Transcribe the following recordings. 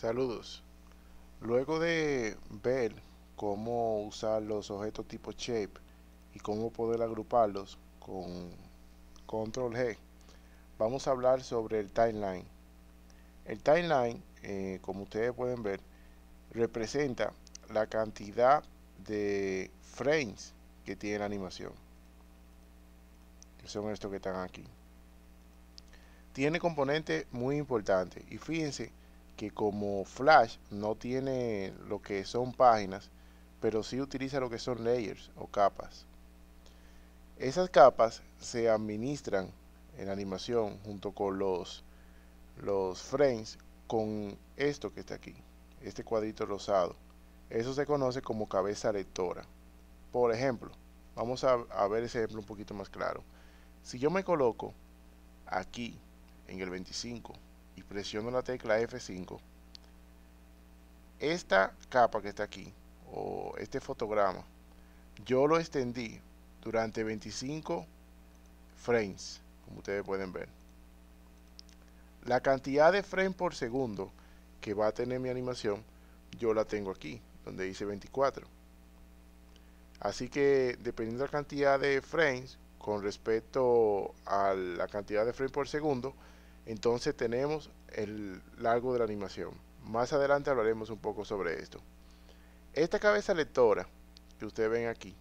Saludos. Luego de ver cómo usar los objetos tipo shape y cómo poder agruparlos con control G, vamos a hablar sobre el timeline. El timeline, como ustedes pueden ver, representa la cantidad de frames que tiene la animación, que son estos que están aquí. Tiene componentes muy importantes y fíjense que como Flash no tiene lo que son páginas, pero sí utiliza lo que son layers o capas. Esas capas se administran en la animación junto con los frames con esto que está aquí, este cuadrito rosado. Eso se conoce como cabeza lectora. Por ejemplo, vamos a ver ese ejemplo un poquito más claro. Si yo me coloco aquí en el 25 y presiono la tecla F5, esta capa que está aquí o este fotograma yo lo extendí durante 25 frames, como ustedes pueden ver. La cantidad de frames por segundo que va a tener mi animación yo la tengo aquí donde dice 24. Así que dependiendo de la cantidad de frames con respecto a la cantidad de frames por segundo, entonces tenemos el largo de la animación. Más adelante hablaremos un poco sobre esto. Esta cabeza lectora que ustedes ven aquí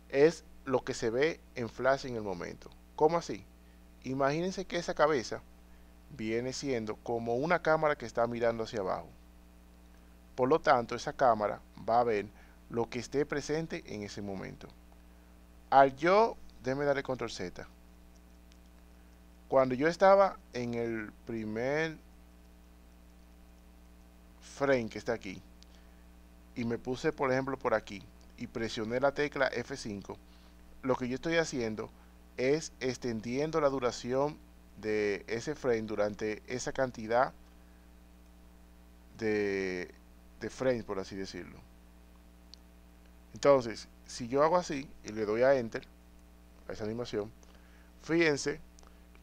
es lo que se ve en Flash en el momento. ¿Cómo así? Imagínense que esa cabeza viene siendo como una cámara que está mirando hacia abajo. Por lo tanto, esa cámara va a ver lo que esté presente en ese momento. Al yo, déjeme darle control Z. Cuando yo estaba en el primer frame que está aquí y me puse por ejemplo por aquí y presioné la tecla F5, lo que yo estoy haciendo es extendiendo la duración de ese frame durante esa cantidad de, de frames, por así decirlo. Entonces, si yo hago así y le doy a Enter a esa animación, fíjense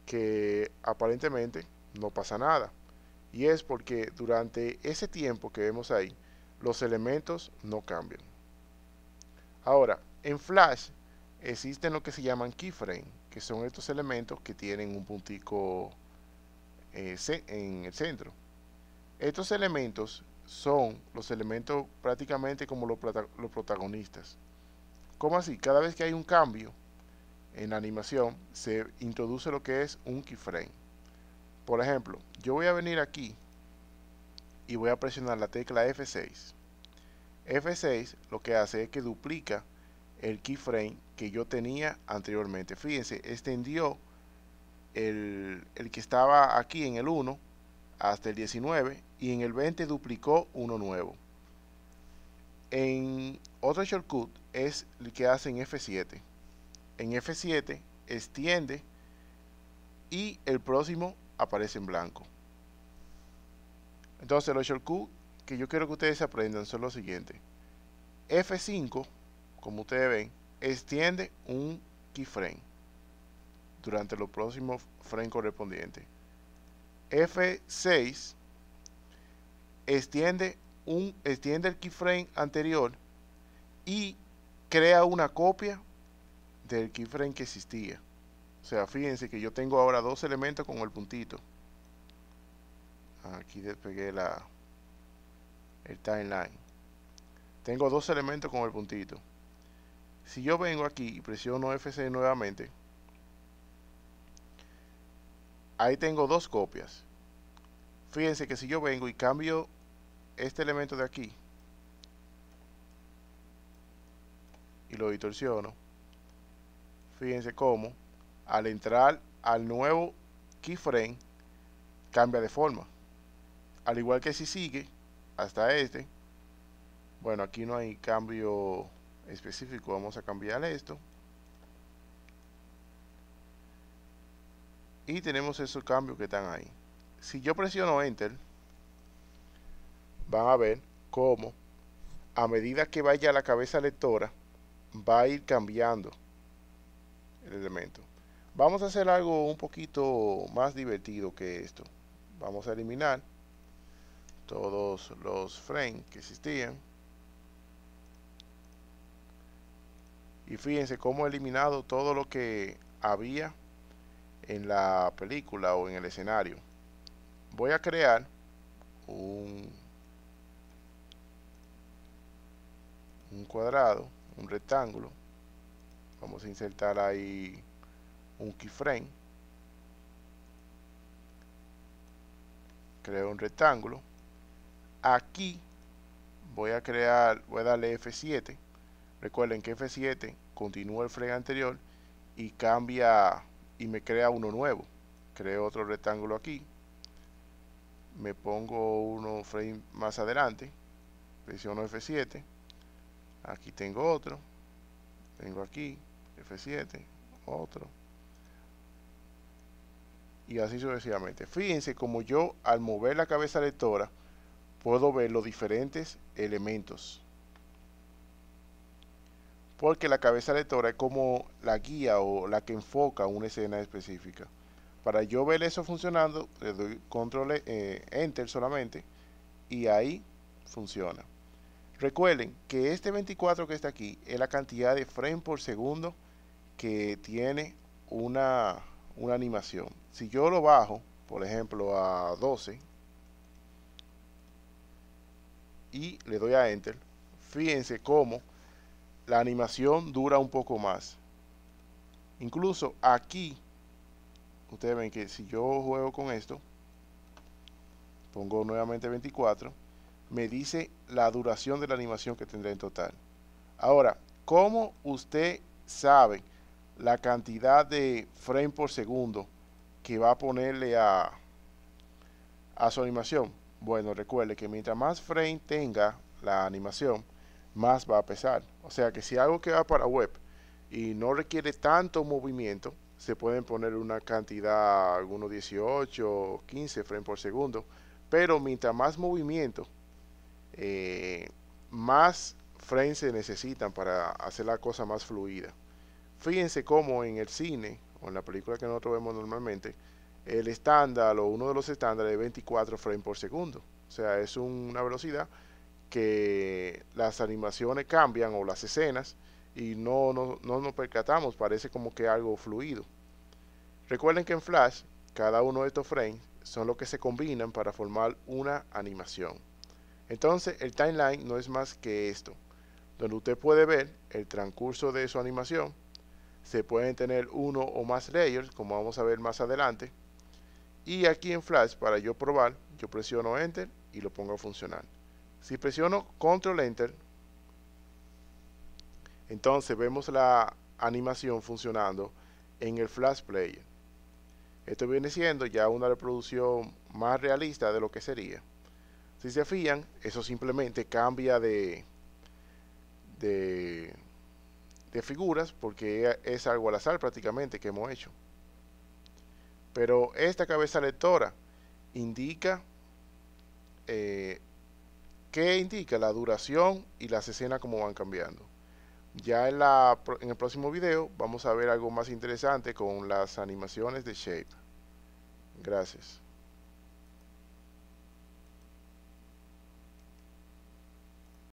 que aparentemente no pasa nada. Y es porque durante ese tiempo que vemos ahí, los elementos no cambian. Ahora, en Flash existen lo que se llaman keyframes, que son estos elementos que tienen un puntico en el centro. Estos elementos son los elementos prácticamente como los protagonistas. ¿Cómo así? Cada vez que hay un cambio en la animación, se introduce lo que es un keyframe. Por ejemplo, yo voy a venir aquí y voy a presionar la tecla F6. F6 lo que hace es que duplica el keyframe que yo tenía anteriormente. Fíjense, extendió el que estaba aquí en el 1 hasta el 19 y en el 20 duplicó uno nuevo. En otro shortcut es el que hace en F7. En F7 extiende y el próximo aparece en blanco. Entonces los shortcuts que yo quiero que ustedes aprendan son los siguientes. F5, como ustedes ven, extiende un keyframe durante los próximos frames correspondientes. F6 extiende el keyframe anterior y crea una copia del keyframe que existía. O sea, fíjense que yo tengo ahora dos elementos con el puntito. Aquí despegué el timeline. Tengo dos elementos con el puntito. Si yo vengo aquí y presiono F6 nuevamente, ahí tengo dos copias. Fíjense que si yo vengo y cambio este elemento de aquí y lo distorsiono, fíjense cómo al entrar al nuevo keyframe cambia de forma. Al igual que si sigue hasta este, bueno, aquí no hay cambio específico, vamos a cambiar esto y tenemos esos cambios que están ahí. Si yo presiono Enter, van a ver cómo a medida que vaya la cabeza lectora va a ir cambiando el elemento. Vamos a hacer algo un poquito más divertido que esto. Vamos a eliminar todos los frames que existían. Y fíjense cómo he eliminado todo lo que había en la película o en el escenario. Voy a crear un cuadrado, un rectángulo. Vamos a insertar ahí un keyframe. Creo un rectángulo. Aquí voy a darle F7. Recuerden que F7 continúa el frame anterior y cambia y me crea uno nuevo. Creo otro rectángulo aquí. Me pongo uno frame más adelante. Presiono F7. Aquí tengo otro. Tengo aquí F7, otro. Y así sucesivamente. Fíjense como yo al mover la cabeza lectora puedo ver los diferentes elementos. Porque la cabeza lectora es como la guía o la que enfoca una escena específica. Para yo ver eso funcionando, le doy control enter solamente y ahí funciona. Recuerden que este 24 que está aquí es la cantidad de frames por segundo que tiene una animación. Si yo lo bajo, por ejemplo, a 12 y le doy a enter, fíjense cómo la animación dura un poco más. Incluso aquí, ustedes ven que si yo juego con esto, pongo nuevamente 24, me dice la duración de la animación que tendrá en total. Ahora, ¿cómo usted sabe la cantidad de frame por segundo que va a ponerle a su animación? Bueno, recuerde que mientras más frame tenga la animación, más va a pesar. O sea que si algo que va para web y no requiere tanto movimiento, se pueden poner una cantidad, algunos 18 o 15 frames por segundo. Pero mientras más movimiento, más frames se necesitan para hacer la cosa más fluida. Fíjense cómo en el cine o en la película que nosotros vemos normalmente, el estándar o uno de los estándares es 24 frames por segundo. O sea, es una velocidad que las animaciones cambian o las escenas y no nos percatamos, parece como que algo fluido. Recuerden que en Flash, cada uno de estos frames son los que se combinan para formar una animación. Entonces, el timeline no es más que esto, donde usted puede ver el transcurso de su animación. Se pueden tener uno o más layers, como vamos a ver más adelante. Y aquí en Flash, para yo probar, yo presiono Enter y lo pongo a funcionar. Si presiono Control Enter, entonces vemos la animación funcionando en el Flash Player. Esto viene siendo ya una reproducción más realista de lo que sería. Si se fijan, eso simplemente cambia de figuras porque es algo al azar prácticamente que hemos hecho. Pero esta cabeza lectora indica que indica la duración y las escenas como van cambiando. Ya en el próximo video vamos a ver algo más interesante con las animaciones de Shape. Gracias.